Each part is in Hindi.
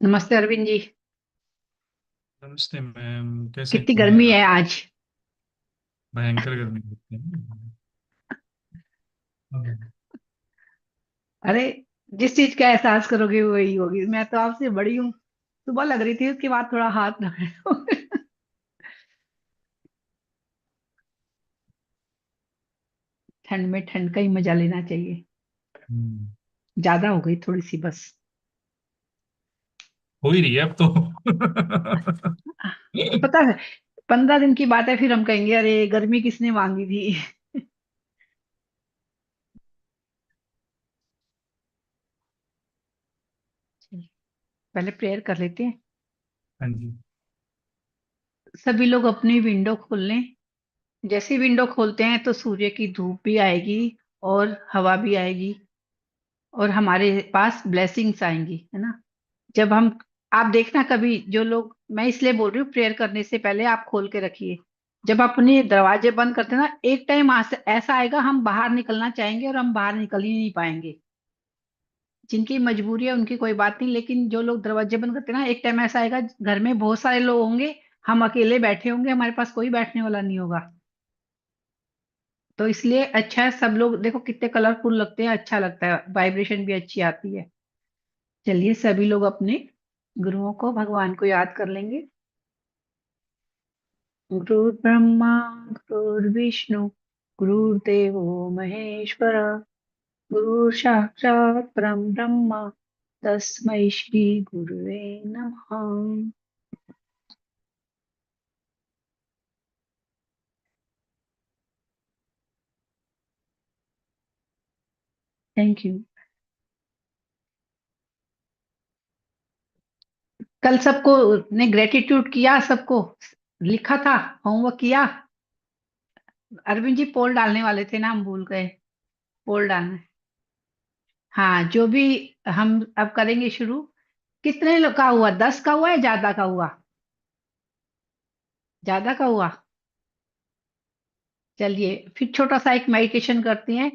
नमस्ते अरविंद जी। नमस्ते मैम, कैसे कितनी हैं गर्मी है आप? आज। भयंकर गर्मी होती है। हम्म। अरे, जिस चीज का एहसास करोगे वही होगी। मैं तो आपसे बड़ी हूँ। सुबह लग रही थी, उसके बाद थोड़ा हाथ लगे। ठंड में ठंड का ही मजा लेना चाहिए। ज्यादा हो गई थोड़ी सी बस। हो ही रही है अब तो। पता है, 15 दिन की बात है, फिर हम कहेंगे अरे गर्मी किसने मांगी थी। पहले प्रेयर कर लेते हैं। हाँ जी। सभी लोग अपनी विंडो खोल लें। जैसे विंडो खोलते हैं तो सूर्य की धूप भी आएगी और हवा भी आएगी और हमारे पास ब्लेसिंग्स आएंगी, है ना। जब हम, आप देखना कभी जो लोग, मैं इसलिए बोल रही हूँ प्रेयर करने से पहले आप खोल के रखिए। जब अपने दरवाजे बंद करते हैं ना, एक टाइम ऐसा आएगा हम बाहर निकलना चाहेंगे और हम बाहर निकल ही नहीं पाएंगे। जिनकी मजबूरी है उनकी कोई बात नहीं, लेकिन जो लोग दरवाजे बंद करते हैं ना, एक टाइम ऐसा आएगा घर में बहुत सारे लोग होंगे, हम अकेले बैठे होंगे, हमारे पास कोई बैठने वाला नहीं होगा। तो इसलिए अच्छा है, सब लोग देखो कितने कलरफुल लगते हैं, अच्छा लगता है, वाइब्रेशन भी अच्छी आती है। चलिए सभी लोग अपने गुरुओं को, भगवान को याद कर लेंगे। गुरुर्ब्रह्मा गुरुर्विष्णु गुरुर्देवो महेश्वर, गुरु साक्षात् परम ब्रह्म, तस्मै श्री गुरुवे नमः। Thank you. कल सबको ने ग्रेटिट्यूड किया, सबको लिखा था, होमवर्क किया। अरविंद जी पोल डालने वाले थे ना, हम भूल गए। पोल डालना है। हाँ, जो भी हम अब करेंगे शुरू। कितने का हुआ, 10 का हुआ या ज्यादा का हुआ? ज्यादा का हुआ। चलिए फिर छोटा सा एक मेडिटेशन करते हैं,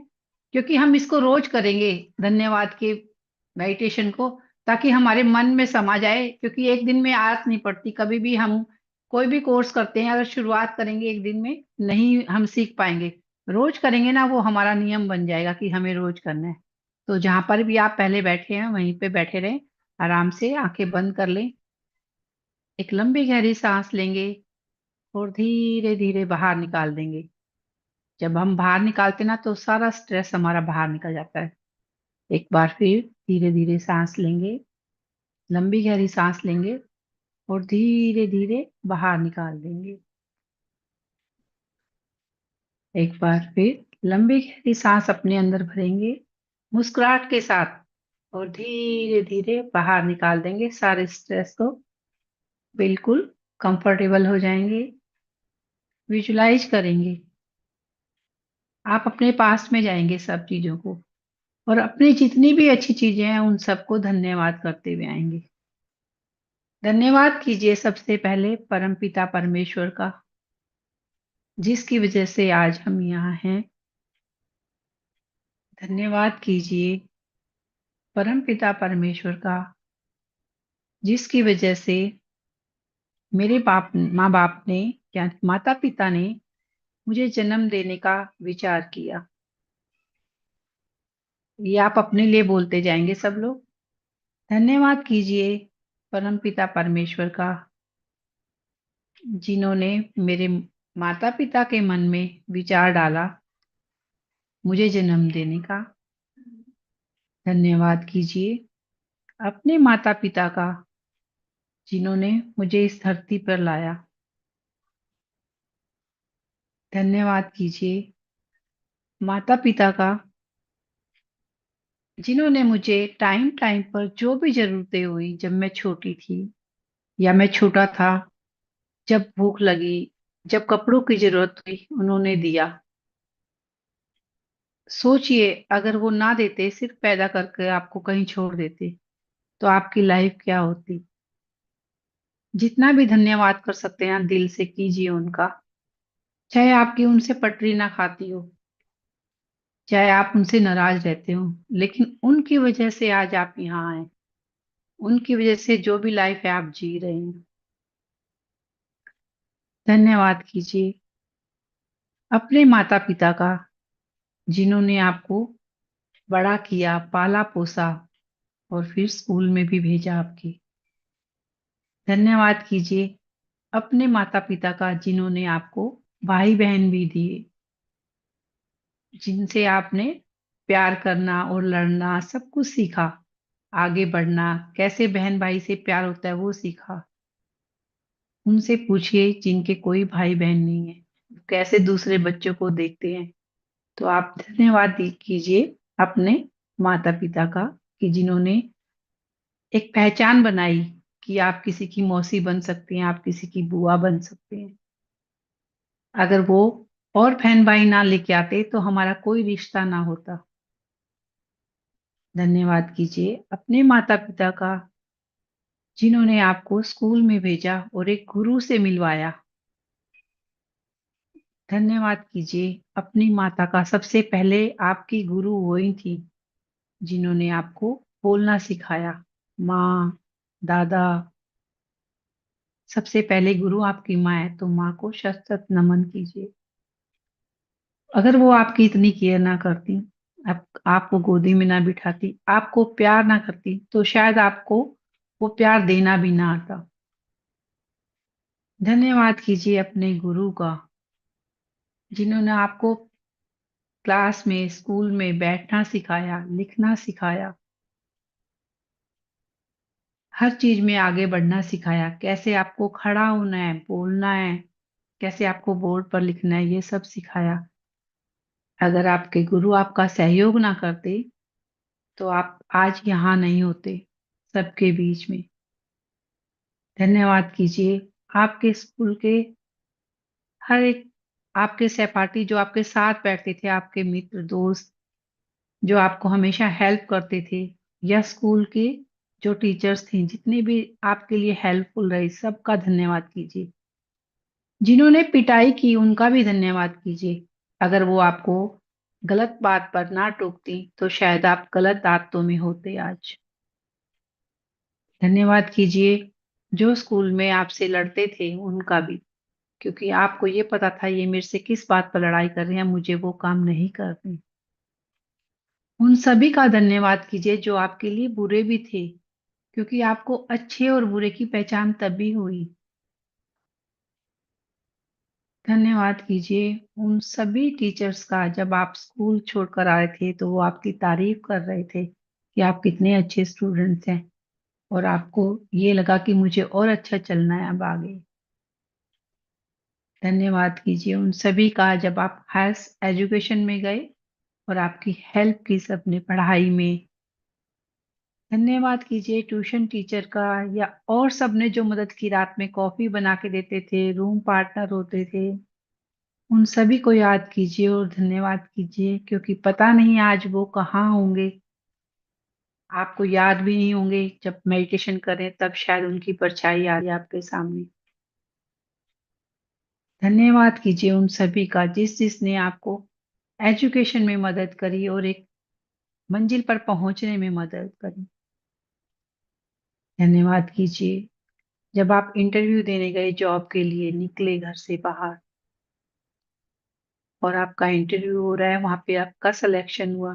क्योंकि हम इसको रोज करेंगे, धन्यवाद के मेडिटेशन को, ताकि हमारे मन में समा जाए। क्योंकि एक दिन में आदत नहीं पड़ती, कभी भी हम कोई भी कोर्स करते हैं, अगर शुरुआत करेंगे एक दिन में नहीं हम सीख पाएंगे। रोज करेंगे ना, वो हमारा नियम बन जाएगा कि हमें रोज करना है। तो जहां पर भी आप पहले बैठे हैं वहीं पे बैठे रहें, आराम से आंखें बंद कर लें। एक लंबी गहरी सांस लेंगे और धीरे धीरे बाहर निकाल देंगे। जब हम बाहर निकालते ना तो सारा स्ट्रेस हमारा बाहर निकल जाता है। एक बार फिर धीरे धीरे सांस लेंगे, लंबी गहरी सांस लेंगे और धीरे धीरे बाहर निकाल देंगे। एक बार फिर लंबी गहरी सांस अपने अंदर भरेंगे मुस्कुराहट के साथ और धीरे धीरे बाहर निकाल देंगे सारे स्ट्रेस को। बिल्कुल कंफर्टेबल हो जाएंगे। विजुलाइज करेंगे, आप अपने पास में जाएंगे सब चीजों को, और अपनी जितनी भी अच्छी चीजें हैं उन सबको धन्यवाद करते हुए आएंगे। धन्यवाद कीजिए सबसे पहले परमपिता परमेश्वर का, जिसकी वजह से आज हम यहाँ हैं। धन्यवाद कीजिए परमपिता परमेश्वर का, जिसकी वजह से मेरे बाप माँ बाप ने, या माता पिता ने मुझे जन्म देने का विचार किया। ये आप अपने लिए बोलते जाएंगे सब लोग। धन्यवाद कीजिए परमपिता परमेश्वर का, जिन्होंने मेरे माता पिता के मन में विचार डाला मुझे जन्म देने का। धन्यवाद कीजिए अपने माता पिता का, जिन्होंने मुझे इस धरती पर लाया। धन्यवाद कीजिए माता पिता का, जिन्होंने मुझे टाइम टाइम पर जो भी जरूरतें हुई, जब मैं छोटी थी या मैं छोटा था, जब भूख लगी, जब कपड़ों की जरूरत हुई, उन्होंने दिया। सोचिए अगर वो ना देते, सिर्फ पैदा करके आपको कहीं छोड़ देते, तो आपकी लाइफ क्या होती। जितना भी धन्यवाद कर सकते हैं दिल से कीजिए उनका। चाहे आपकी उनसे पटरी ना खाती हो, चाहे आप उनसे नाराज रहते हो, लेकिन उनकी वजह से आज आप यहाँ आए। उनकी वजह से जो भी लाइफ है आप जी रहे हैं। धन्यवाद कीजिए अपने माता पिता का, जिन्होंने आपको बड़ा किया, पाला पोसा और फिर स्कूल में भी भेजा आपके। धन्यवाद कीजिए अपने माता पिता का, जिन्होंने आपको भाई बहन भी दिए, जिनसे आपने प्यार करना और लड़ना सब कुछ सीखा, आगे बढ़ना, कैसे बहन भाई से प्यार होता है वो सीखा। उनसे पूछिए जिनके कोई भाई बहन नहीं है, कैसे दूसरे बच्चों को देखते हैं। तो आप धन्यवाद कीजिए अपने माता पिता का, कि जिन्होंने एक पहचान बनाई कि आप किसी की मौसी बन सकती हैं, आप किसी की बुआ बन सकते हैं। अगर वो और बहन भाई ना लेके आते तो हमारा कोई रिश्ता ना होता। धन्यवाद कीजिए अपने माता पिता का, जिन्होंने आपको स्कूल में भेजा और एक गुरु से मिलवाया। धन्यवाद कीजिए अपनी माता का, सबसे पहले आपकी गुरु वही थी जिन्होंने आपको बोलना सिखाया। माँ, दादा, सबसे पहले गुरु आपकी माँ है, तो माँ को शत शत नमन कीजिए। अगर वो आपकी इतनी केयर ना करती, आपको गोदी में ना बिठाती, आपको प्यार ना करती, तो शायद आपको वो प्यार देना भी ना आता। धन्यवाद कीजिए अपने गुरु का, जिन्होंने आपको क्लास में, स्कूल में बैठना सिखाया, लिखना सिखाया, हर चीज में आगे बढ़ना सिखाया, कैसे आपको खड़ा होना है, बोलना है, कैसे आपको बोर्ड पर लिखना है, ये सब सिखाया। अगर आपके गुरु आपका सहयोग ना करते तो आप आज यहाँ नहीं होते सबके बीच में। धन्यवाद कीजिए आपके स्कूल के हर एक, आपके सहपाठी जो आपके साथ बैठते थे, आपके मित्र दोस्त जो आपको हमेशा हेल्प करते थे, या स्कूल के जो टीचर्स थे जितने भी आपके लिए हेल्पफुल रहे, सबका धन्यवाद कीजिए। जिन्होंने पिटाई की उनका भी धन्यवाद कीजिए। अगर वो आपको गलत बात पर ना टोकती तो शायद आप गलत आदतों में होते आज। धन्यवाद कीजिए जो स्कूल में आपसे लड़ते थे उनका भी, क्योंकि आपको ये पता था ये मेरे से किस बात पर लड़ाई कर रहे हैं, मुझे वो काम नहीं करने। उन सभी का धन्यवाद कीजिए जो आपके लिए बुरे भी थे, क्योंकि आपको अच्छे और बुरे की पहचान तभी हुई। धन्यवाद कीजिए उन सभी टीचर्स का, जब आप स्कूल छोड़कर आए थे तो वो आपकी तारीफ कर रहे थे कि आप कितने अच्छे स्टूडेंट्स हैं, और आपको ये लगा कि मुझे और अच्छा चलना है अब आगे। धन्यवाद कीजिए उन सभी का जब आप हायर एजुकेशन में गए और आपकी हेल्प की सबने पढ़ाई में। धन्यवाद कीजिए ट्यूशन टीचर का, या और सबने जो मदद की, रात में कॉफी बना के देते थे, रूम पार्टनर होते थे, उन सभी को याद कीजिए और धन्यवाद कीजिए, क्योंकि पता नहीं आज वो कहाँ होंगे। आपको याद भी नहीं होंगे, जब मेडिटेशन करें तब शायद उनकी परछाई आ रही है आपके सामने। धन्यवाद कीजिए उन सभी का जिसने आपको एजुकेशन में मदद करी और एक मंजिल पर पहुंचने में मदद करी। धन्यवाद कीजिए जब आप इंटरव्यू देने गए, जॉब के लिए निकले घर से बाहर और आपका इंटरव्यू हो रहा है, वहां पे आपका सिलेक्शन हुआ।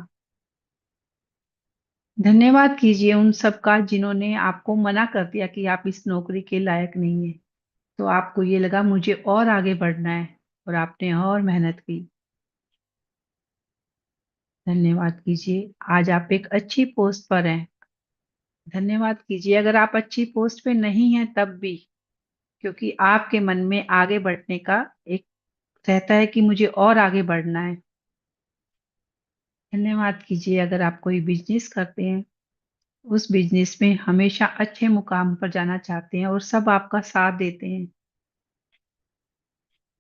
धन्यवाद कीजिए उन सबका जिन्होंने आपको मना कर दिया कि आप इस नौकरी के लायक नहीं है, तो आपको ये लगा मुझे और आगे बढ़ना है, और आपने और मेहनत की। धन्यवाद कीजिए आज आप एक अच्छी पोस्ट पर हैं। धन्यवाद कीजिए अगर आप अच्छी पोस्ट पे नहीं हैं तब भी, क्योंकि आपके मन में आगे बढ़ने का एक रहता है कि मुझे और आगे बढ़ना है। धन्यवाद कीजिए अगर आप कोई बिजनेस करते हैं, उस बिजनेस में हमेशा अच्छे मुकाम पर जाना चाहते हैं और सब आपका साथ देते हैं।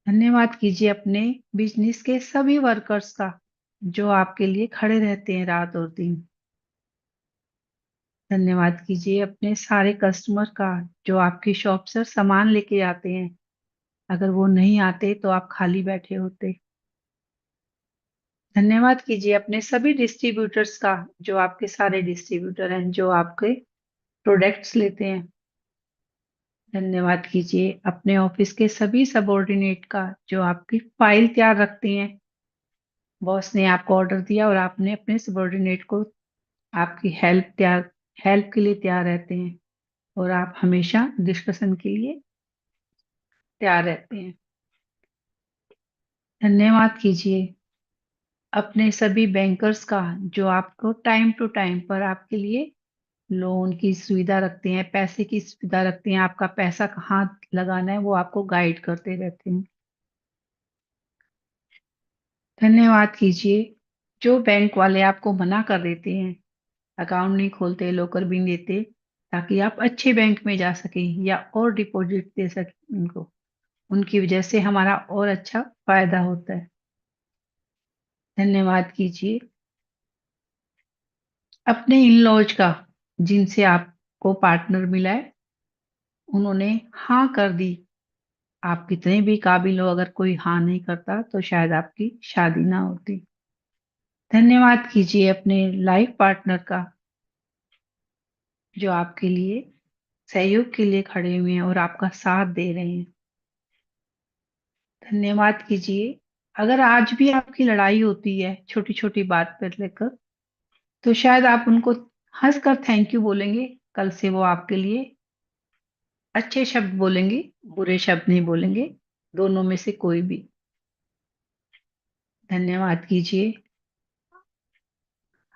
धन्यवाद कीजिए अपने बिजनेस के सभी वर्कर्स का, जो आपके लिए खड़े रहते हैं रात और दिन। धन्यवाद कीजिए अपने सारे कस्टमर का, जो आपकी शॉप से सामान लेके आते हैं, अगर वो नहीं आते तो आप खाली बैठे होते। धन्यवाद कीजिए अपने सभी डिस्ट्रीब्यूटर्स का, जो आपके सारे डिस्ट्रीब्यूटर हैं, जो आपके प्रोडक्ट्स लेते हैं। धन्यवाद कीजिए अपने ऑफिस के सभी सबऑर्डिनेट का जो आपकी फाइल तैयार रखते हैं। बॉस ने आपको ऑर्डर दिया और आपने अपने सबऑर्डिनेट को आपकी हेल्प के लिए तैयार रहते हैं और आप हमेशा डिस्कशन के लिए तैयार रहते हैं। धन्यवाद कीजिए अपने सभी बैंकर्स का जो आपको टाइम टू टाइम पर आपके लिए लोन की सुविधा रखते हैं, पैसे की सुविधा रखते हैं, आपका पैसा कहाँ लगाना है वो आपको गाइड करते रहते हैं। धन्यवाद कीजिए जो बैंक वाले आपको मना कर देते हैं, अकाउंट नहीं खोलते, लॉकर भी नहीं देते, ताकि आप अच्छे बैंक में जा सकें या और डिपॉजिट दे सकें उनको। उनकी वजह से हमारा और अच्छा फायदा होता है। धन्यवाद कीजिए अपने इन लॉज का जिनसे आपको पार्टनर मिला है, उन्होंने हाँ कर दी। आप कितने भी काबिल हो, अगर कोई हाँ नहीं करता तो शायद आपकी शादी ना होती। धन्यवाद कीजिए अपने लाइफ पार्टनर का जो आपके लिए सहयोग के लिए खड़े हुए हैं और आपका साथ दे रहे हैं। धन्यवाद कीजिए अगर आज भी आपकी लड़ाई होती है छोटी छोटी बात पर लेकर, तो शायद आप उनको हंसकर थैंक यू बोलेंगे। कल से वो आपके लिए अच्छे शब्द बोलेंगे, बुरे शब्द नहीं बोलेंगे, दोनों में से कोई भी। धन्यवाद कीजिए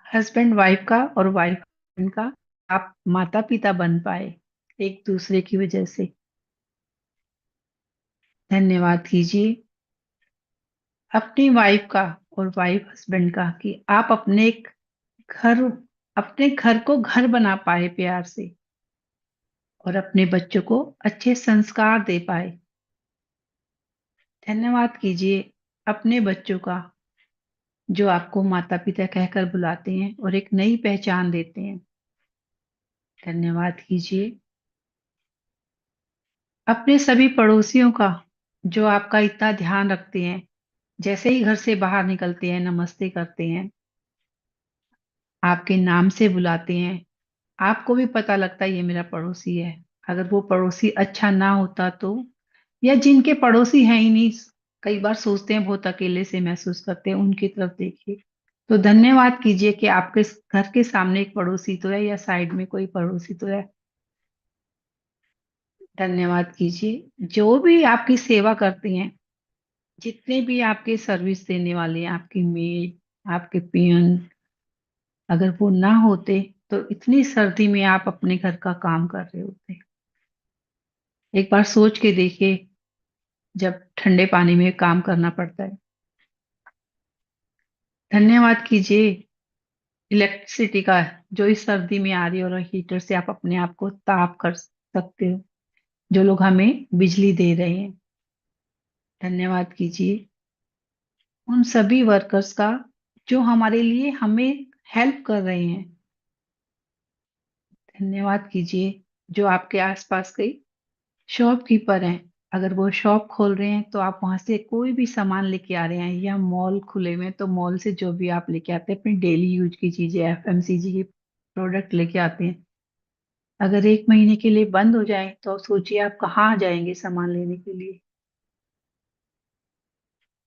हस्बैंड वाइफ का और वाइफ हस्बैंड का, आप माता पिता बन पाए एक दूसरे की वजह से। धन्यवाद कीजिए अपनी वाइफ का और वाइफ हस्बैंड का कि आप घर अपने घर को घर बना पाए प्यार से और अपने बच्चों को अच्छे संस्कार दे पाए। धन्यवाद कीजिए अपने बच्चों का जो आपको माता पिता कहकर बुलाते हैं और एक नई पहचान देते हैं। धन्यवाद कीजिए अपने सभी पड़ोसियों का जो आपका इतना ध्यान रखते हैं, जैसे ही घर से बाहर निकलते हैं नमस्ते करते हैं, आपके नाम से बुलाते हैं। आपको भी पता लगता है ये मेरा पड़ोसी है। अगर वो पड़ोसी अच्छा ना होता तो, या जिनके पड़ोसी हैं ही नहीं, कई बार सोचते हैं बहुत अकेले से महसूस करते हैं, उनकी तरफ देखिए। तो धन्यवाद कीजिए कि आपके घर के सामने एक पड़ोसी तो है या साइड में कोई पड़ोसी तो है। धन्यवाद कीजिए जो भी आपकी सेवा करते हैं, जितने भी आपके सर्विस देने वाले हैं, आपकी मेड, आपके पियन, अगर वो ना होते तो इतनी सर्दी में आप अपने घर का काम कर रहे होते। एक बार सोच के देखिए जब ठंडे पानी में काम करना पड़ता है। धन्यवाद कीजिए इलेक्ट्रिसिटी का जो इस सर्दी में आ रही है, और हीटर से आप अपने आप को ताप कर सकते हो, जो लोग हमें बिजली दे रहे हैं। धन्यवाद कीजिए उन सभी वर्कर्स का जो हमारे लिए हमें हेल्प कर रहे हैं। धन्यवाद कीजिए जो आपके आसपास के शॉपकीपर हैं, अगर वो शॉप खोल रहे हैं तो आप वहां से कोई भी सामान लेके आ रहे हैं, या मॉल खुले हुए हैं तो मॉल से जो भी आप लेके आते हैं अपनी डेली यूज की चीजें, एफएमसीजी की प्रोडक्ट लेके आते हैं, अगर एक महीने के लिए बंद हो जाए तो सोचिए आप कहाँ जाएंगे सामान लेने के लिए।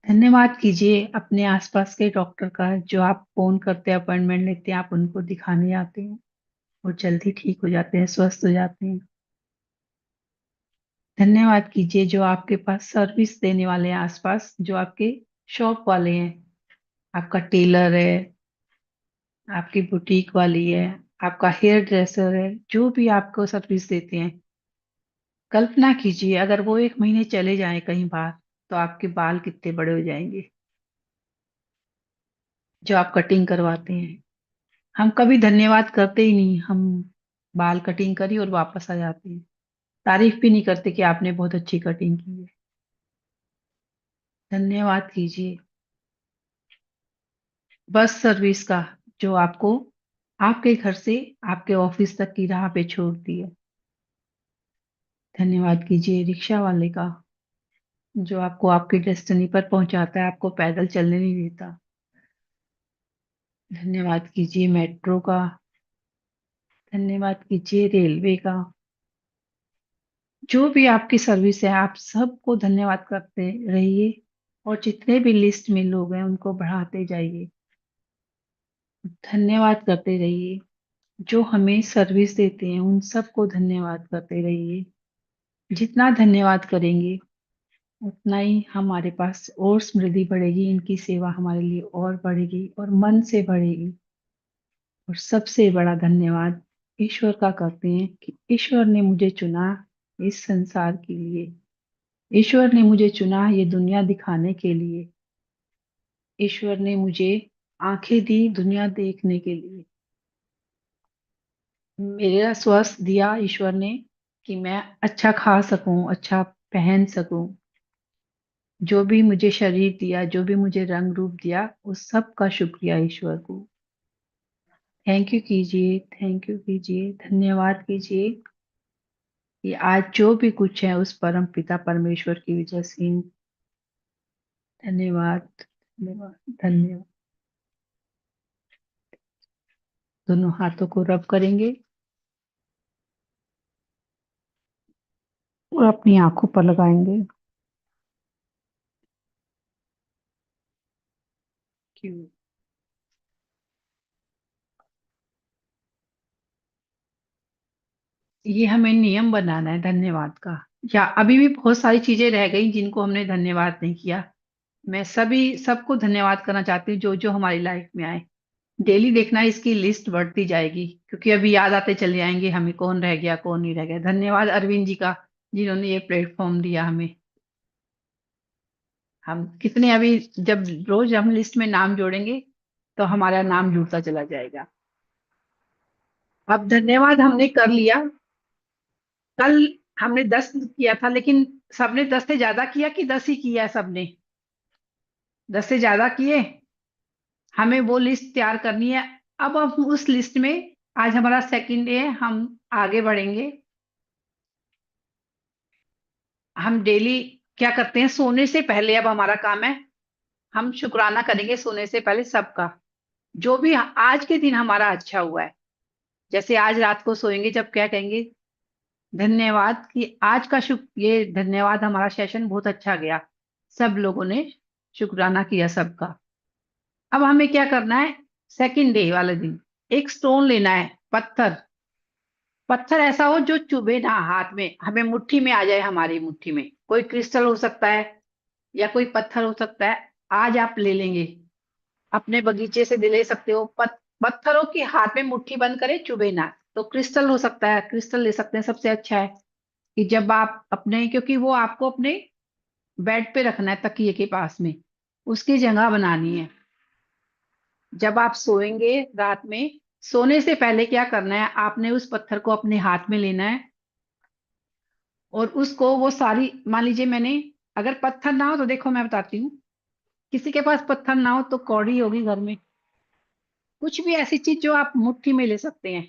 धन्यवाद कीजिए अपने आसपास के डॉक्टर का जो आप फोन करते हैं, अपॉइंटमेंट लेते हैं, आप उनको दिखाने आते हैं और जल्दी ठीक हो जाते हैं, स्वस्थ हो जाते हैं। धन्यवाद कीजिए जो आपके पास सर्विस देने वाले हैं आसपास, जो आपके शॉप वाले हैं, आपका टेलर है, आपकी बुटीक वाली है, आपका हेयर ड्रेसर है, जो भी आपको सर्विस देते हैं। कल्पना कीजिए अगर वो एक महीने चले जाएं कहीं बाहर, तो आपके बाल कितने बड़े हो जाएंगे, जो आप कटिंग करवाते हैं। हम कभी धन्यवाद करते ही नहीं, हम बाल कटिंग करी और वापस आ जाते हैं, तारीफ भी नहीं करते कि आपने बहुत अच्छी कटिंग की है। धन्यवाद कीजिए बस सर्विस का जो आपको आपके घर से आपके ऑफिस तक की राह पे छोड़ती है। धन्यवाद कीजिए रिक्शा वाले का जो आपको आपकी डेस्टिनी पर पहुंचाता है, आपको पैदल चलने नहीं देता। धन्यवाद कीजिए मेट्रो का धन्यवाद कीजिए रेलवे का। जो भी आपकी सर्विस है आप सबको धन्यवाद करते रहिए, और जितने भी लिस्ट में लोग हैं उनको बढ़ाते जाइए, धन्यवाद करते रहिए। जो हमें सर्विस देते हैं उन सबको धन्यवाद करते रहिए। जितना धन्यवाद करेंगे उतना ही हमारे पास और समृद्धि बढ़ेगी, इनकी सेवा हमारे लिए और बढ़ेगी और मन से बढ़ेगी। और सबसे बड़ा धन्यवाद ईश्वर का करते हैं कि ईश्वर ने मुझे चुना इस संसार के लिए। ईश्वर ने मुझे चुना ये दुनिया दिखाने के लिए। ईश्वर ने मुझे आंखें दी दुनिया देखने के लिए। मेरा स्वास्थ्य दिया ईश्वर ने कि मैं अच्छा खा सकूं, अच्छा पहन सकूं। जो भी मुझे शरीर दिया, जो भी मुझे रंग रूप दिया, उस सब का शुक्रिया ईश्वर को। थैंक यू कीजिए, थैंक यू कीजिए, धन्यवाद कीजिए कि आज जो भी कुछ है उस परम पिता परमेश्वर की वजह से। धन्यवाद, धन्यवाद, धन्यवाद। दोनों हाथों को रब करेंगे और अपनी आंखों पर लगाएंगे। क्यों? ये हमें नियम बनाना है धन्यवाद का। या अभी भी बहुत सारी चीजें रह गई जिनको हमने धन्यवाद नहीं किया। मैं सबको धन्यवाद करना चाहती हूँ जो जो हमारी लाइफ में आए। डेली देखना इसकी लिस्ट बढ़ती जाएगी, क्योंकि अभी याद आते चले जाएंगे हमें कौन रह गया कौन नहीं रह गया। धन्यवाद अरविंद जी का, जिन्होंने ये प्लेटफॉर्म दिया हमें। हम कितने अभी, जब रोज हम लिस्ट में नाम जोड़ेंगे तो हमारा नाम जुड़ता चला जाएगा। अब धन्यवाद हमने कर लिया। कल हमने 10 किया था, लेकिन सबने 10 से ज्यादा किया कि 10 ही किया है सबने? 10 से ज्यादा किए। हमें वो लिस्ट तैयार करनी है। अब हम उस लिस्ट में, आज हमारा सेकंड डे है, हम आगे बढ़ेंगे। हम डेली क्या करते हैं, सोने से पहले अब हमारा काम है, हम शुक्राना करेंगे सोने से पहले सबका। जो भी आज के दिन हमारा अच्छा हुआ है, जैसे आज रात को सोएंगे जब क्या कहेंगे, धन्यवाद कि आज का शुक्र, ये धन्यवाद हमारा सेशन बहुत अच्छा गया, सब लोगों ने शुक्राना किया सबका। अब हमें क्या करना है, सेकंड डे वाले दिन एक स्टोन लेना है, पत्थर। पत्थर ऐसा हो जो चुभे ना हाथ में, हमें मुट्ठी में आ जाए, हमारी मुट्ठी में। कोई क्रिस्टल हो सकता है या कोई पत्थर हो सकता है। आज आप ले लेंगे, अपने बगीचे से ले सकते हो। पत्थरों की हाथ में मुट्ठी बंद करे, चुभे ना। तो क्रिस्टल हो सकता है, क्रिस्टल ले सकते हैं। सबसे अच्छा है कि जब आप अपने, क्योंकि वो आपको अपने बेड पे रखना है तकिए के पास में, उसकी जगह बनानी है। जब आप सोएंगे रात में, सोने से पहले क्या करना है, आपने उस पत्थर को अपने हाथ में लेना है। और उसको वो सारी, मान लीजिए मैंने, अगर पत्थर ना हो तो देखो मैं बताती हूँ, किसी के पास पत्थर ना हो तो कौड़ी होगी घर में, कुछ भी ऐसी चीज जो आप मुट्ठी में ले सकते हैं।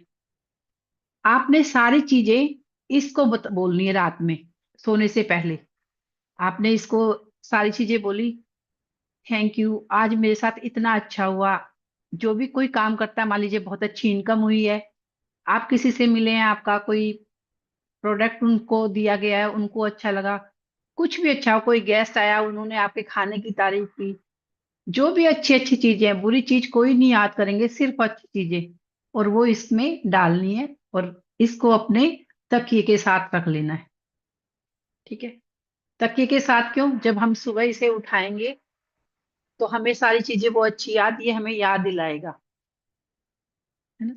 आपने सारी चीजें इसको बोलनी है रात में, सोने से पहले। आपने इसको सारी चीजें बोली, थैंक यू, आज मेरे साथ इतना अच्छा हुआ। जो भी कोई काम करता है, मान लीजिए बहुत अच्छी इनकम हुई है, आप किसी से मिले हैं, आपका कोई प्रोडक्ट उनको दिया गया है, उनको अच्छा लगा, कुछ भी अच्छा हो, कोई गेस्ट आया उन्होंने आपके खाने की तारीफ की, जो भी अच्छी अच्छी चीजें हैं, बुरी चीज कोई नहीं याद करेंगे, सिर्फ अच्छी चीजें। और वो इसमें डालनी है, और इसको अपने तकिए के साथ रख लेना है। ठीक है? तकिए के साथ क्यों, जब हम सुबह इसे उठाएंगे तो हमें सारी चीजें वो अच्छी याद, ये हमें याद दिलाएगा, है ना?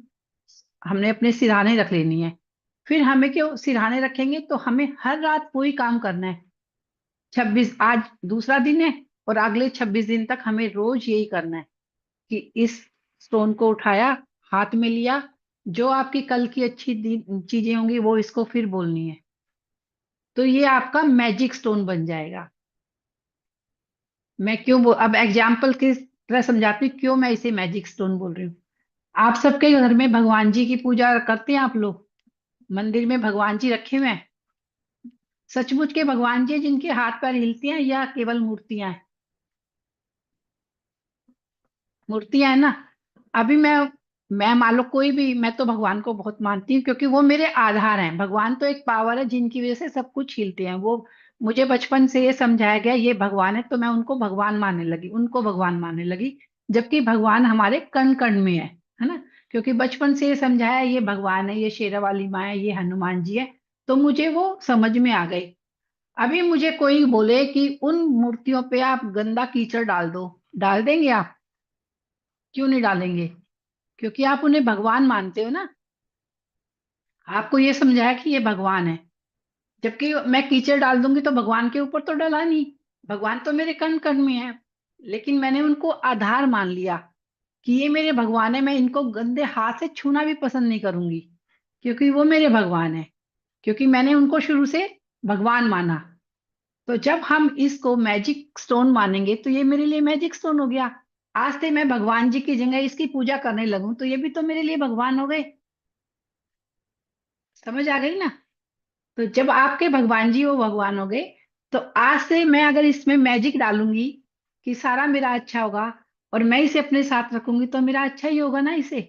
हमने अपने सिरहाने रख लेनी है। फिर हमें क्यों सिरहाने रखेंगे, तो हमें हर रात वही काम करना है। 26, आज दूसरा दिन है, और अगले 26 दिन तक हमें रोज यही करना है कि इस स्टोन को उठाया, हाथ में लिया, जो आपकी कल की अच्छी चीजें होंगी वो इसको फिर बोलनी है। तो ये आपका मैजिक स्टोन बन जाएगा। मैं क्यों अब एग्जाम्पल की तरह समझाती हूँ क्यों मैं इसे मैजिक स्टोन बोल रही हूँ। आप सबके घर में भगवान जी की पूजा करते हैं आप लोग, मंदिर में भगवान जी रखे हुए हैं? सचमुच के भगवान जी जिनके हाथ पैर हिलते हैं, या केवल मूर्तियां हैं? मूर्तियां है ना। अभी मैं मान लो कोई भी, मैं तो भगवान को बहुत मानती हूँ क्योंकि वो मेरे आधार हैं। भगवान तो एक पावर है जिनकी वजह से सब कुछ हिलते हैं। वो मुझे बचपन से ये समझाया गया ये भगवान है, तो मैं उनको भगवान मानने लगी, उनको भगवान मानने लगी। जबकि भगवान हमारे कण कण में है ना। क्योंकि बचपन से ये समझाया ये भगवान है, ये शेरा वाली माँ है, ये हनुमान जी है, तो मुझे वो समझ में आ गई। अभी मुझे कोई बोले कि उन मूर्तियों पे आप गंदा कीचड़ डाल दो, डाल देंगे आप? क्यों नहीं डालेंगे? क्योंकि आप उन्हें भगवान मानते हो ना। आपको ये समझाया कि ये भगवान है, जबकि मैं कीचड़ डाल दूंगी तो भगवान के ऊपर तो डला नहीं। भगवान तो मेरे कण कण में है। लेकिन मैंने उनको आधार मान लिया कि ये मेरे भगवान है, मैं इनको गंदे हाथ से छूना भी पसंद नहीं करूंगी, क्योंकि वो मेरे भगवान है। क्योंकि मैंने उनको शुरू से भगवान माना। तो जब हम इसको मैजिक स्टोन मानेंगे तो ये मेरे लिए मैजिक स्टोन हो गया। आज से मैं भगवान जी की जगह इसकी पूजा करने लगूं तो ये भी तो मेरे लिए भगवान हो गए। समझ आ गई ना? तो जब आपके भगवान जी वो भगवान हो गए, तो आज से मैं अगर इसमें मैजिक डालूंगी कि सारा मेरा अच्छा होगा और मैं इसे अपने साथ रखूंगी तो मेरा अच्छा ही होगा ना इसे।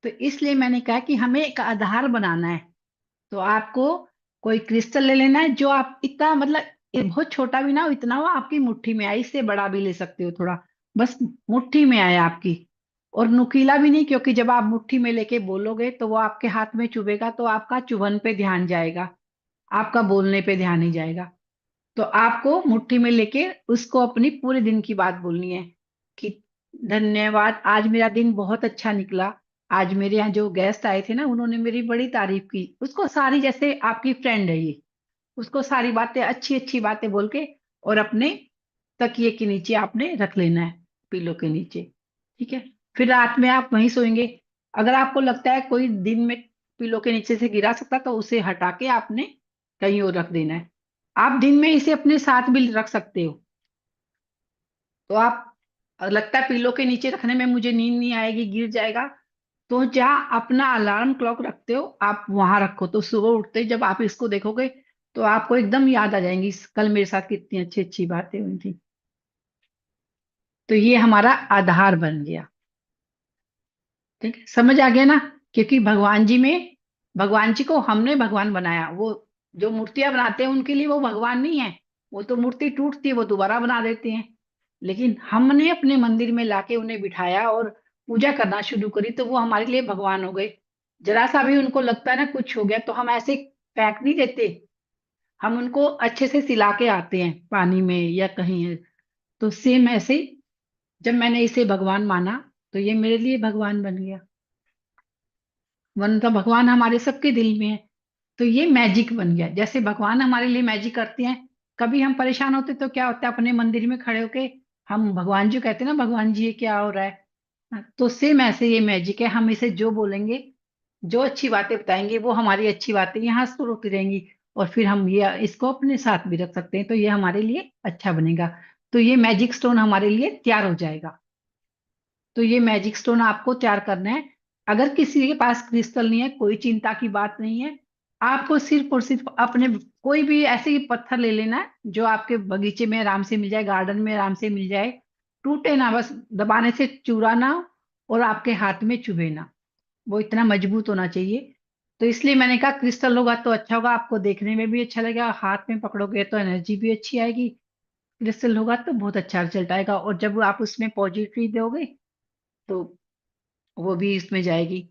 तो इसलिए मैंने कहा कि हमें एक आधार बनाना है। तो आपको कोई क्रिस्टल ले लेना है जो आप इतना मतलब ये बहुत छोटा भी ना हो, इतना हो आपकी मुट्ठी में आए, इससे बड़ा भी ले सकते हो थोड़ा, बस मुट्ठी में आए आपकी। और नुकीला भी नहीं, क्योंकि जब आप मुट्ठी में लेके बोलोगे तो वो आपके हाथ में चुभेगा, तो आपका चुभन पे ध्यान जाएगा, आपका बोलने पे ध्यान नहीं जाएगा। तो आपको मुट्ठी में लेके उसको अपनी पूरे दिन की बात बोलनी है कि धन्यवाद, आज मेरा दिन बहुत अच्छा निकला। आज मेरे यहाँ जो गेस्ट आए थे ना, उन्होंने मेरी बड़ी तारीफ की। उसको सारी, जैसे आपकी फ्रेंड है ये, उसको सारी बातें, अच्छी अच्छी बातें बोल के और अपने तकिए के नीचे आपने रख लेना है, पिलो के नीचे। ठीक है? फिर रात में आप वहीं सोएंगे। अगर आपको लगता है कोई दिन में पिलो के नीचे से गिरा सकता, तो उसे हटा के आपने कहीं और रख देना है। आप दिन में इसे अपने साथ भी रख सकते हो। तो आप, लगता है पिलो के नीचे रखने में मुझे नींद नहीं आएगी, गिर जाएगा, तो जहाँ अपना अलार्म क्लॉक रखते हो आप वहां रखो, तो सुबह उठते ही जब आप इसको देखोगे तो आपको एकदम याद आ जाएंगी कल मेरे साथ कितनी अच्छी अच्छी बातें हुई थी। तो ये हमारा आधार बन गया। ठीक है, समझ आ गया ना? क्योंकि भगवान जी में, भगवान जी को हमने भगवान बनाया। वो जो मूर्तियां बनाते हैं उनके लिए वो भगवान नहीं है। वो तो मूर्ति टूटती है, वो दोबारा बना देते हैं। लेकिन हमने अपने मंदिर में लाके उन्हें बिठाया और पूजा करना शुरू करी, तो वो हमारे लिए भगवान हो गए। जरा सा भी उनको लगता है ना कुछ हो गया, तो हम ऐसे फेंक नहीं देते, हम उनको अच्छे से सिला के आते हैं पानी में या कहीं है। तो सेम ऐसे, जब मैंने इसे भगवान माना तो ये मेरे लिए भगवान बन गया। वरना तो भगवान हमारे सबके दिल में है। तो ये मैजिक बन गया। जैसे भगवान हमारे लिए मैजिक करते हैं, कभी हम परेशान होते तो क्या होता है, अपने मंदिर में खड़े होके हम भगवान जी को कहते हैं ना, भगवान जी ये क्या हो रहा है। तो सेम ऐसे ये मैजिक है, हम इसे जो बोलेंगे, जो अच्छी बातें बताएंगे, वो हमारी अच्छी बातें यहाँ स्टोर होती रहेंगी। और फिर हम ये इसको अपने साथ भी रख सकते हैं, तो ये हमारे लिए अच्छा बनेगा। तो ये मैजिक स्टोन हमारे लिए तैयार हो जाएगा। तो ये मैजिक स्टोन आपको तैयार करना है। अगर किसी के पास क्रिस्टल नहीं है, कोई चिंता की बात नहीं है। आपको सिर्फ और सिर्फ अपने कोई भी ऐसे ही पत्थर ले लेना है जो आपके बगीचे में आराम से मिल जाए, गार्डन में आराम से मिल जाए। टूटे ना, बस दबाने से चूरा ना हो और आपके हाथ में चुभे ना। वो इतना मजबूत होना चाहिए। तो इसलिए मैंने कहा क्रिस्टल होगा तो अच्छा होगा, आपको देखने में भी अच्छा लगेगा, हाथ में पकड़ोगे तो एनर्जी भी अच्छी आएगी। क्रिस्टल होगा तो बहुत अच्छा रिजल्ट आएगा, और जब आप उसमें पॉजिटिव दोगे तो वो भी इसमें जाएगी।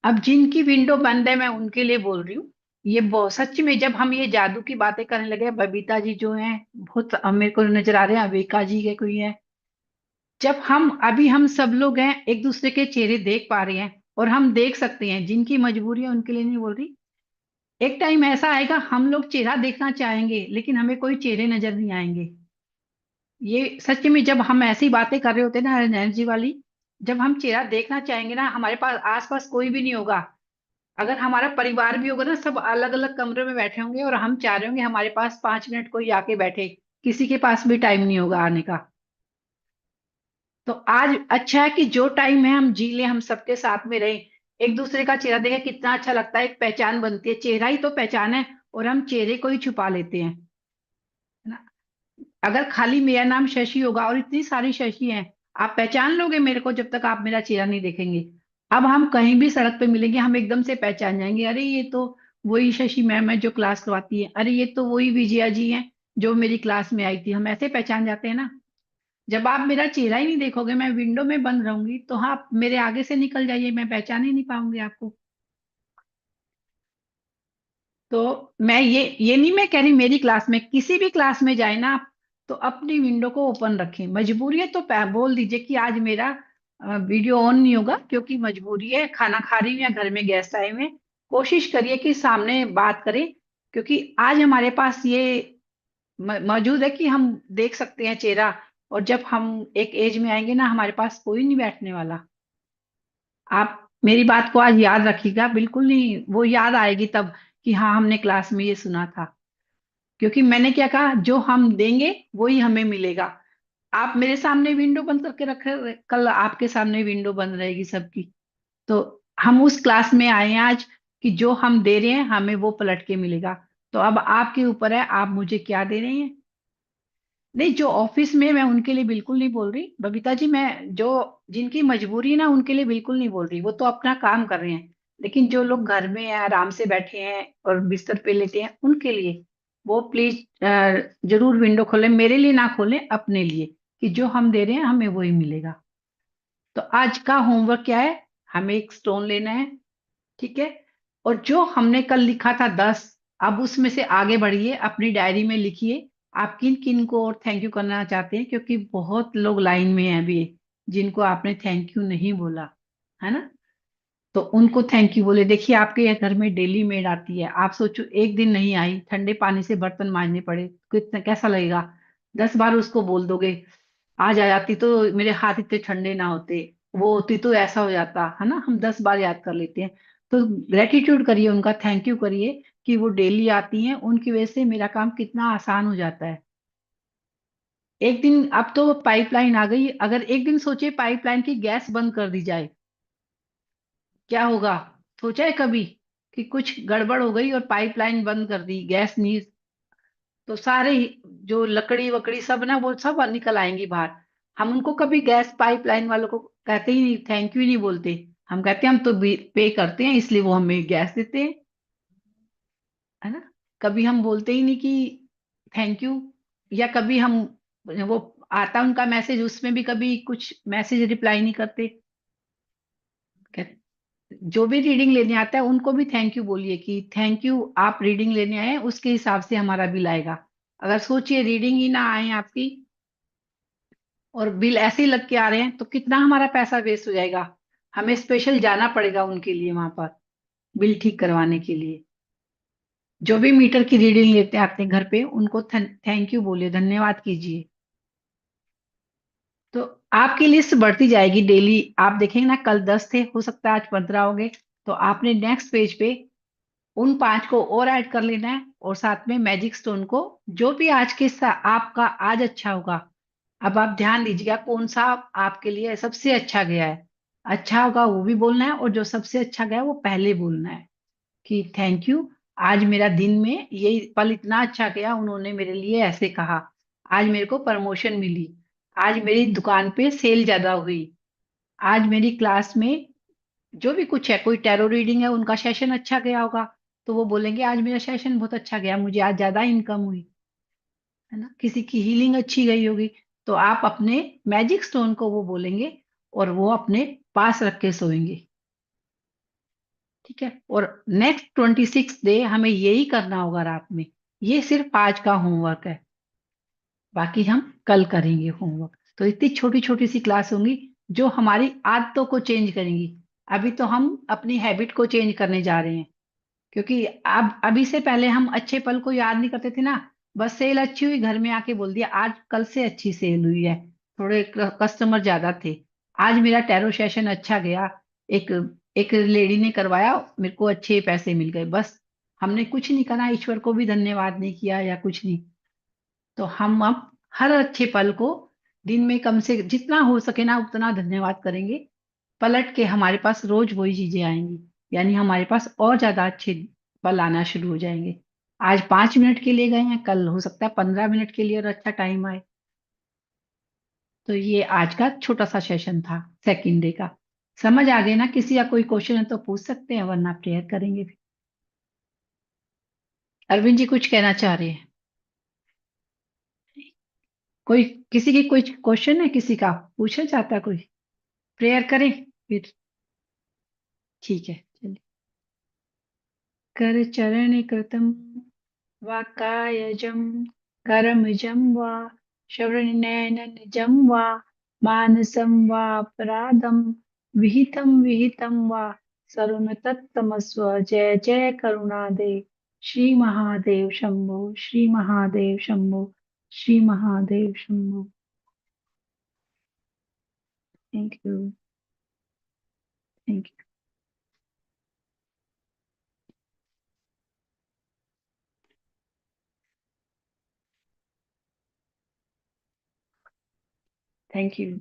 अब जिनकी विंडो बंद है मैं उनके लिए बोल रही हूँ। ये बहुत सच में, जब हम ये जादू की बातें करने लगे, बबीता जी जो हैं बहुत मेरे को नजर आ रहे हैं, अविका जी के कोई है। जब हम, अभी हम सब लोग हैं एक दूसरे के चेहरे देख पा रहे हैं और हम देख सकते हैं, जिनकी मजबूरी है उनके लिए नहीं बोल रही। एक टाइम ऐसा आएगा हम लोग चेहरा देखना चाहेंगे लेकिन हमें कोई चेहरे नजर नहीं आएंगे। ये सच में, जब हम ऐसी बातें कर रहे होते हैं ना एनर्जी वाली, जब हम चेहरा देखना चाहेंगे ना, हमारे पास आसपास कोई भी नहीं होगा। अगर हमारा परिवार भी होगा ना, सब अलग अलग कमरे में बैठे होंगे और हम चाह रहे होंगे हमारे पास 5 मिनट कोई आके बैठे, किसी के पास भी टाइम नहीं होगा आने का। तो आज अच्छा है कि जो टाइम है हम जी ले, हम सबके साथ में रहे, एक दूसरे का चेहरा देखे कितना अच्छा लगता है, एक पहचान बनती है, चेहरा ही तो पहचान है। और हम चेहरे को ही छुपा लेते हैं, है ना। अगर खाली मेरा नाम शशि होगा और इतनी सारी शशि हैं, आप पहचान लोगे मेरे को जब तक आप मेरा चेहरा नहीं देखेंगे। अब हम कहीं भी सड़क पे मिलेंगे, हम एकदम से पहचान जाएंगे, अरे ये तो वही शशि मैम है जो क्लास करवाती है, अरे ये तो वही विजया जी हैं जो मेरी क्लास में आई थी। हम ऐसे पहचान जाते हैं ना। जब आप मेरा चेहरा ही नहीं देखोगे, मैं विंडो में बंद रहूंगी, तो हाँ, आप मेरे आगे से निकल जाइए, मैं पहचान ही नहीं पाऊंगी आपको। तो ये नहीं मैं कह रही मेरी क्लास में, किसी भी क्लास में जाए ना आप, तो अपनी विंडो को ओपन रखें। मजबूरी है तो बोल दीजिए कि आज मेरा वीडियो ऑन नहीं होगा क्योंकि मजबूरी है, खाना खा रही हूँ या घर में गेस्ट आए हुए हैं। कोशिश करिए कि सामने बात करें, क्योंकि आज हमारे पास ये मौजूद है कि हम देख सकते हैं चेहरा। और जब हम एक एज में आएंगे ना, हमारे पास कोई नहीं बैठने वाला। आप मेरी बात को आज याद रखिएगा, बिल्कुल नहीं, वो याद आएगी तब कि हाँ, हमने क्लास में ये सुना था। क्योंकि मैंने क्या कहा, जो हम देंगे वही हमें मिलेगा। आप मेरे सामने विंडो बंद करके रखे, कल आपके सामने विंडो बंद रहेगी सबकी। तो हम उस क्लास में आए हैं आज कि जो हम दे रहे हैं हमें वो पलट के मिलेगा। तो अब आपके ऊपर है, आप मुझे क्या दे रहे हैं। नहीं, जो ऑफिस में, मैं उनके लिए बिल्कुल नहीं बोल रही बबीता जी, मैं जो जिनकी मजबूरी है ना उनके लिए बिल्कुल नहीं बोल रही, वो तो अपना काम कर रहे हैं। लेकिन जो लोग घर में हैं, आराम से बैठे हैं और बिस्तर पे लेटे हैं, उनके लिए वो प्लीज जरूर विंडो खोलें, मेरे लिए ना खोलें, अपने लिए, कि जो हम दे रहे हैं हमें वही मिलेगा। तो आज का होमवर्क क्या है, हमें एक स्टोन लेना है, ठीक है। और जो हमने कल लिखा था 10, अब उसमें से आगे बढ़िए, अपनी डायरी में लिखिए आप किन किन को और थैंक यू करना चाहते हैं, क्योंकि बहुत लोग लाइन में हैं अभी जिनको आपने थैंक यू नहीं बोला, है ना। तो उनको थैंक यू बोले। देखिए, आपके यहाँ घर में डेली मेड आती है, आप सोचो एक दिन नहीं आई, ठंडे पानी से बर्तन मांजने पड़े, कितना कैसा लगेगा। 10 बार उसको बोल दोगे, आज आ जाती तो मेरे हाथ इतने ठंडे ना होते, वो होती तो ऐसा हो जाता, है ना। हम 10 बार याद कर लेते हैं। तो ग्रेटिट्यूड करिए, उनका थैंक यू करिए कि वो डेली आती हैं, उनकी वजह से मेरा काम कितना आसान हो जाता है। एक दिन, अब तो पाइपलाइन आ गई, अगर एक दिन सोचिए पाइपलाइन की गैस बंद कर दी जाए, क्या होगा। सोचा है कभी कि कुछ गड़बड़ हो गई और पाइपलाइन बंद कर दी, गैस नहीं, तो सारे जो लकड़ी वकड़ी सब ना, वो सब निकल आएंगी बाहर। हम उनको कभी गैस पाइपलाइन वालों को कहते ही नहीं, थैंक यू ही नहीं बोलते। हम कहते हैं हम तो पे करते हैं इसलिए वो हमें गैस देते हैं, है ना। कभी हम बोलते ही नहीं कि थैंक यू। या कभी हम, वो आता उनका मैसेज, उसमें भी कभी कुछ मैसेज रिप्लाई नहीं करते। जो भी रीडिंग लेने आता है उनको भी थैंक यू बोलिए कि थैंक यू, आप रीडिंग लेने आए हैं, उसके हिसाब से हमारा बिल आएगा। अगर सोचिए रीडिंग ही ना आए आपकी और बिल ऐसे ही लग के आ रहे हैं, तो कितना हमारा पैसा वेस्ट हो जाएगा। हमें स्पेशल जाना पड़ेगा उनके लिए वहां पर, बिल ठीक करवाने के लिए। जो भी मीटर की रीडिंग लेते आते हैं घर पे, उनको थैंक यू बोलिए, धन्यवाद कीजिए। तो आपकी लिस्ट बढ़ती जाएगी डेली। आप देखेंगे ना, कल 10 थे, हो सकता है आज 15 हो गए। तो आपने नेक्स्ट पेज पे उन 5 को और ऐड कर लेना है, और साथ में मैजिक स्टोन को, जो भी आज के आपका आज अच्छा होगा। अब आप ध्यान दीजिएगा कौन सा आपके लिए सबसे अच्छा गया है। अच्छा होगा वो भी बोलना है, और जो सबसे अच्छा गया वो पहले बोलना है कि थैंक यू, आज मेरा दिन में ये पल इतना अच्छा गया, उन्होंने मेरे लिए ऐसे कहा, आज मेरे को प्रमोशन मिली, आज मेरी दुकान पे सेल ज्यादा हुई, आज मेरी क्लास में जो भी कुछ है, कोई टैरो रीडिंग है उनका सेशन अच्छा गया होगा, तो वो बोलेंगे आज मेरा सेशन बहुत अच्छा गया, मुझे आज ज्यादा इनकम हुई, है ना। किसी की हीलिंग अच्छी गई होगी, तो आप अपने मैजिक स्टोन को वो बोलेंगे, और वो अपने पास रख के सोएंगे, ठीक है। और नेक्स्ट 26 डे हमें यही करना होगा रात में। ये सिर्फ आज का होमवर्क है, बाकी हम कल करेंगे होमवर्क। तो इतनी छोटी छोटी सी क्लास होंगी जो हमारी आदतों को चेंज करेंगी। अभी तो हम अपनी हैबिट को चेंज करने जा रहे हैं, क्योंकि अब अभी से पहले हम अच्छे पल को याद नहीं करते थे ना। बस सेल अच्छी हुई, घर में आके बोल दिया आज कल से अच्छी सेल हुई है, थोड़े कस्टमर ज्यादा थे, आज मेरा टैरो सेशन अच्छा गया, एक एक लेडी ने करवाया, मेरे को अच्छे पैसे मिल गए, बस। हमने कुछ नहीं करा, ईश्वर को भी धन्यवाद नहीं किया या कुछ नहीं। तो हम अब हर अच्छे पल को दिन में कम से जितना हो सके ना उतना धन्यवाद करेंगे। पलट के हमारे पास रोज वही चीजें आएंगी, यानी हमारे पास और ज्यादा अच्छे पल आना शुरू हो जाएंगे। आज 5 मिनट के लिए गए हैं, कल हो सकता है 15 मिनट के लिए और अच्छा टाइम आए। तो ये आज का छोटा सा सेशन था, सेकंड डे का। समझ आ गए ना? किसी का कोई क्वेश्चन है तो पूछ सकते हैं, वरना प्रेयर करेंगे फिर। अरविंद जी कुछ कहना चाह रहे हैं? कोई, किसी की कोई क्वेश्चन है, किसी का पूछना चाहता है कोई? प्रेयर करें फिर? ठीक है, चलिए। कर चरण कृतम वाकायजं करमजं वा श्रवणनयननिजं वा मानसं वापराधं विहितं वा सर्वं तत्तमस्व। जय जय करुणादे Shri Mahadev Shambho, Shri Mahadev Shambho, Shri Mahadev Shambho. Thank you. Thank you. Thank you.